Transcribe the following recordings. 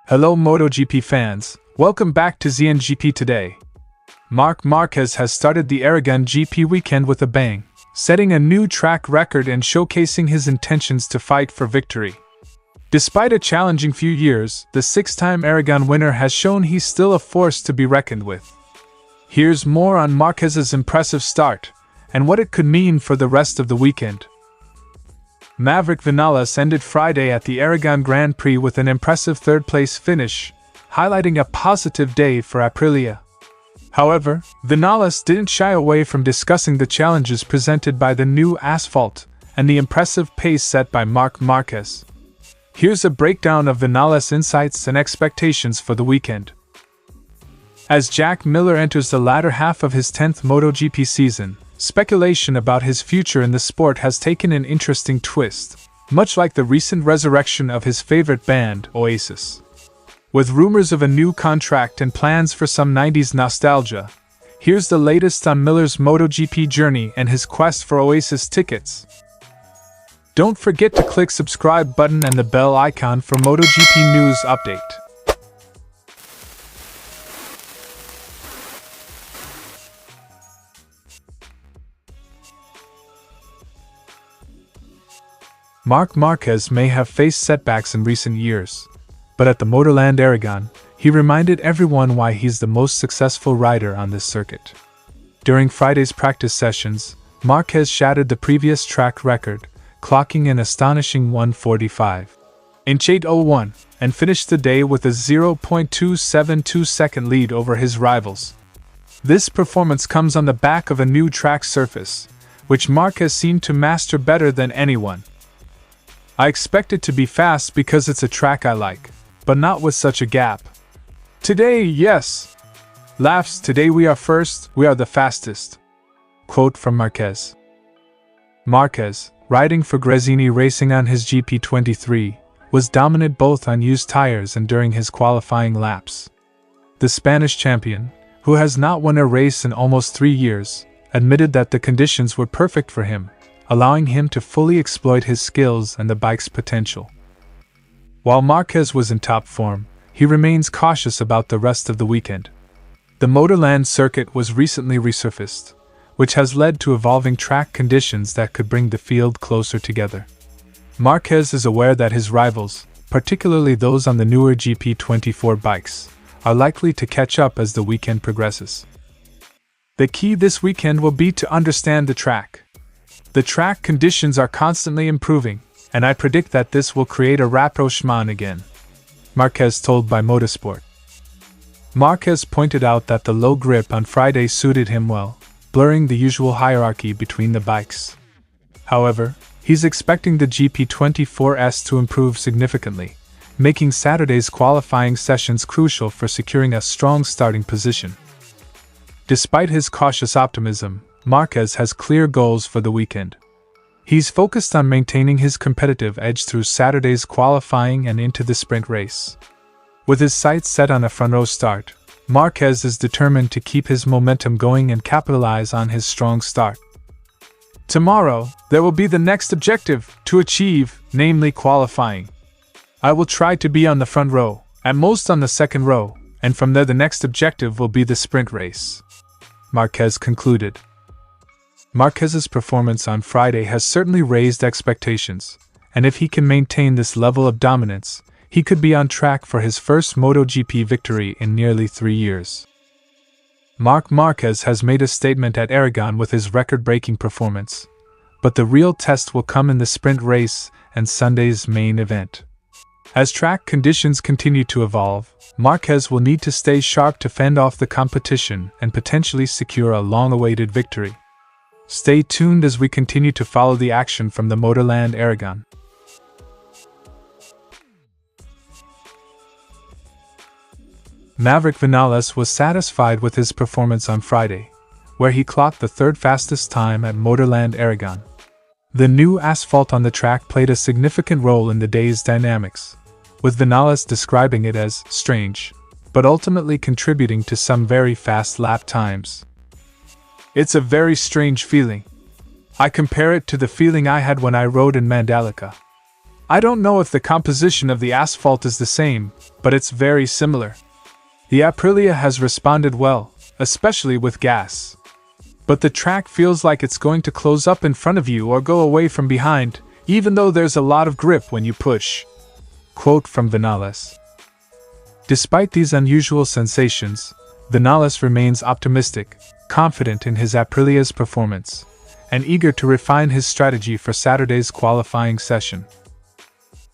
Hello MotoGP fans, welcome back to ZNGP today. Marc Márquez has started the Aragon GP weekend with a bang, setting a new track record and showcasing his intentions to fight for victory. Despite a challenging few years, the six-time Aragon winner has shown he's still a force to be reckoned with. Here's more on Marquez's impressive start, and what it could mean for the rest of the weekend. Maverick Viñales ended Friday at the Aragon Grand Prix with an impressive third-place finish, highlighting a positive day for Aprilia. However, Viñales didn't shy away from discussing the challenges presented by the new asphalt and the impressive pace set by Marc Márquez. Here's a breakdown of Viñales' insights and expectations for the weekend. As Jack Miller enters the latter half of his 10th MotoGP season, speculation about his future in the sport has taken an interesting twist, much like the recent resurrection of his favorite band, Oasis. With rumors of a new contract and plans for some 90s nostalgia, here's the latest on Miller's MotoGP journey and his quest for Oasis tickets. Don't forget to click subscribe button and the bell icon for MotoGP news update. Marc Márquez may have faced setbacks in recent years, but at the Motorland Aragon, he reminded everyone why he's the most successful rider on this circuit. During Friday's practice sessions, Márquez shattered the previous track record, clocking an astonishing 1:45.01 and finished the day with a 0.272-second lead over his rivals. This performance comes on the back of a new track surface, which Márquez seemed to master better than anyone. I expect it to be fast because it's a track I like, but not with such a gap. Today, yes. Laughs, today we are first, we are the fastest. Quote from Marquez. Marquez, riding for Gresini Racing on his GP23, was dominant both on used tires and during his qualifying laps. The Spanish champion, who has not won a race in almost 3 years, admitted that the conditions were perfect for him, allowing him to fully exploit his skills and the bike's potential. While Marquez was in top form, he remains cautious about the rest of the weekend. The Motorland circuit was recently resurfaced, which has led to evolving track conditions that could bring the field closer together. Marquez is aware that his rivals, particularly those on the newer GP24 bikes, are likely to catch up as the weekend progresses. The key this weekend will be to understand the track. The track conditions are constantly improving, and I predict that this will create a rapprochement again, Marquez told by Motorsport. Marquez pointed out that the low grip on Friday suited him well, blurring the usual hierarchy between the bikes. However, he's expecting the GP24S to improve significantly, making Saturday's qualifying sessions crucial for securing a strong starting position. Despite his cautious optimism, Marquez has clear goals for the weekend. He's focused on maintaining his competitive edge through Saturday's qualifying and into the sprint race. With his sights set on a front-row start, Marquez is determined to keep his momentum going and capitalize on his strong start. Tomorrow, there will be the next objective to achieve, namely qualifying. I will try to be on the front row, at most on the second row, and from there the next objective will be the sprint race, Marquez concluded. Marquez's performance on Friday has certainly raised expectations, and if he can maintain this level of dominance, he could be on track for his first MotoGP victory in nearly 3 years. Marc Márquez has made a statement at Aragon with his record-breaking performance, but the real test will come in the sprint race and Sunday's main event. As track conditions continue to evolve, Marquez will need to stay sharp to fend off the competition and potentially secure a long-awaited victory. Stay tuned as we continue to follow the action from the Motorland Aragon. Maverick Viñales was satisfied with his performance on Friday, where he clocked the third fastest time at Motorland Aragon. The new asphalt on the track played a significant role in the day's dynamics, with Viñales describing it as strange, but ultimately contributing to some very fast lap times. It's a very strange feeling. I compare it to the feeling I had when I rode in Mandalika. I don't know if the composition of the asphalt is the same, but it's very similar. The Aprilia has responded well, especially with gas. But the track feels like it's going to close up in front of you or go away from behind, even though there's a lot of grip when you push. Quote from Viñales. Despite these unusual sensations, Viñales remains optimistic, confident in his Aprilia's performance, and eager to refine his strategy for Saturday's qualifying session.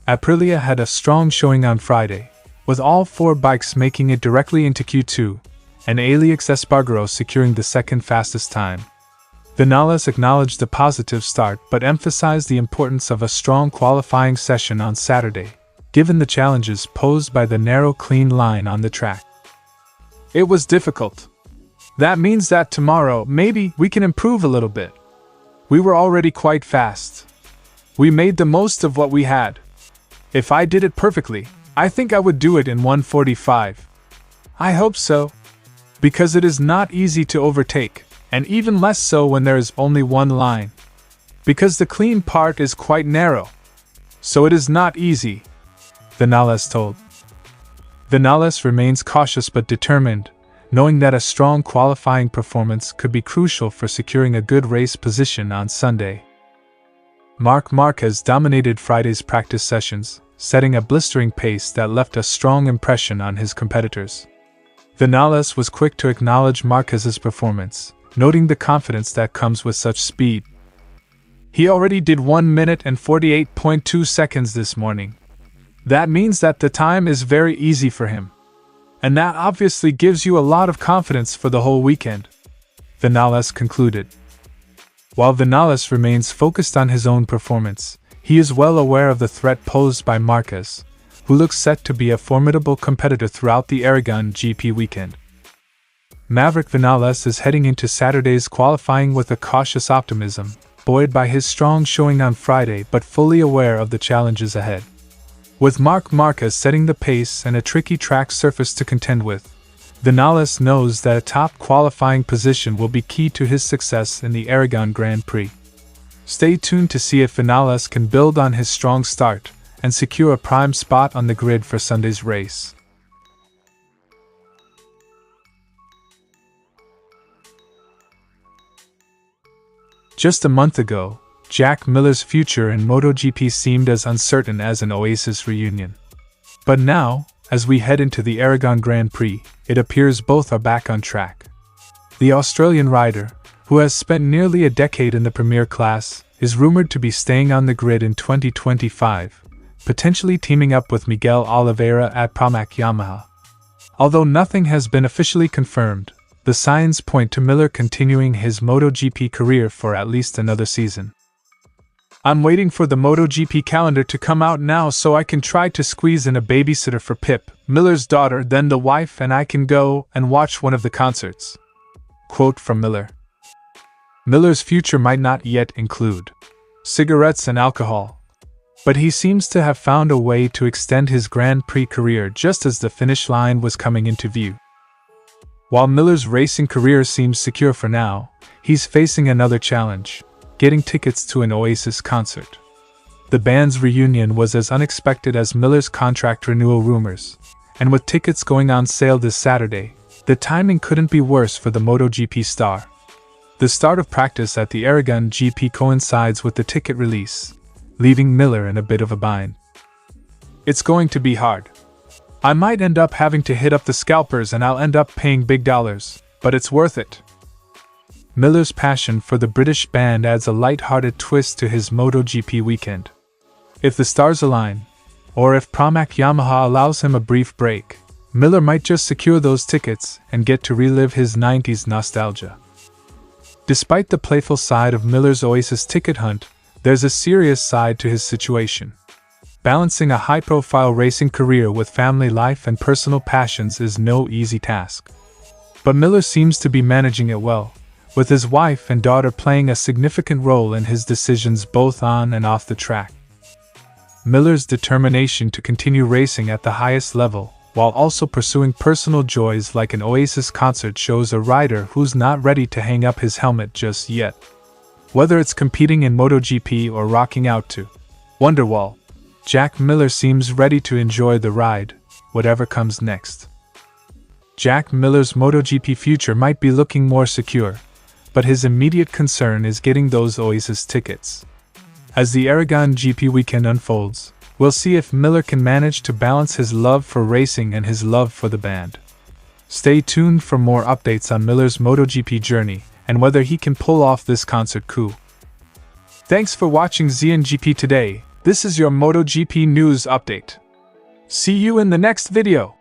Aprilia had a strong showing on Friday, with all 4 bikes making it directly into Q2, and Alex Espargaro securing the second fastest time. Viñales acknowledged the positive start but emphasized the importance of a strong qualifying session on Saturday, given the challenges posed by the narrow clean line on the track. It was difficult. That means that tomorrow, maybe, we can improve a little bit. We were already quite fast. We made the most of what we had. If I did it perfectly, I think I would do it in 1:45. I hope so. Because it is not easy to overtake, and even less so when there is only one line. Because the clean part is quite narrow. So it is not easy, Viñales told. Viñales remains cautious but determined, knowing that a strong qualifying performance could be crucial for securing a good race position on Sunday. Marc Márquez dominated Friday's practice sessions, setting a blistering pace that left a strong impression on his competitors. Viñales was quick to acknowledge Márquez's performance, noting the confidence that comes with such speed. He already did 1 minute and 48.2 seconds this morning. That means that the time is very easy for him. And that obviously gives you a lot of confidence for the whole weekend, Viñales concluded. While Viñales remains focused on his own performance, he is well aware of the threat posed by Marquez, who looks set to be a formidable competitor throughout the Aragon GP weekend. Maverick Viñales is heading into Saturday's qualifying with a cautious optimism, buoyed by his strong showing on Friday but fully aware of the challenges ahead. With Marc Márquez setting the pace and a tricky track surface to contend with, Viñales knows that a top qualifying position will be key to his success in the Aragon Grand Prix. Stay tuned to see if Viñales can build on his strong start and secure a prime spot on the grid for Sunday's race. Just a month ago, Jack Miller's future in MotoGP seemed as uncertain as an Oasis reunion. But now, as we head into the Aragon Grand Prix, it appears both are back on track. The Australian rider, who has spent nearly a decade in the Premier class, is rumored to be staying on the grid in 2025, potentially teaming up with Miguel Oliveira at Pramac Yamaha. Although nothing has been officially confirmed, the signs point to Miller continuing his MotoGP career for at least another season. I'm waiting for the MotoGP calendar to come out now so I can try to squeeze in a babysitter for Pip, Miller's daughter, then the wife, and I can go and watch one of the concerts. Quote from Miller. Miller's future might not yet include cigarettes and alcohol, but he seems to have found a way to extend his Grand Prix career just as the finish line was coming into view. While Miller's racing career seems secure for now, he's facing another challenge: getting tickets to an Oasis concert. The band's reunion was as unexpected as Miller's contract renewal rumors, and with tickets going on sale this Saturday, the timing couldn't be worse for the MotoGP star. The start of practice at the Aragon GP coincides with the ticket release, leaving Miller in a bit of a bind. It's going to be hard. I might end up having to hit up the scalpers and I'll end up paying big dollars, but it's worth it. Miller's passion for the British band adds a light-hearted twist to his MotoGP weekend. If the stars align, or if Pramac Yamaha allows him a brief break, Miller might just secure those tickets and get to relive his 90s nostalgia. Despite the playful side of Miller's Oasis ticket hunt, there's a serious side to his situation. Balancing a high-profile racing career with family life and personal passions is no easy task. But Miller seems to be managing it well, with his wife and daughter playing a significant role in his decisions both on and off the track. Miller's determination to continue racing at the highest level, while also pursuing personal joys like an Oasis concert, shows a rider who's not ready to hang up his helmet just yet. Whether it's competing in MotoGP or rocking out to Wonderwall, Jack Miller seems ready to enjoy the ride, whatever comes next. Jack Miller's MotoGP future might be looking more secure, but his immediate concern is getting those Oasis tickets. As the Aragon GP weekend unfolds, we'll see if Miller can manage to balance his love for racing and his love for the band. Stay tuned for more updates on Miller's MotoGP journey and whether he can pull off this concert coup. Thanks for watching ZNGP today. This is your MotoGP news update. See you in the next video.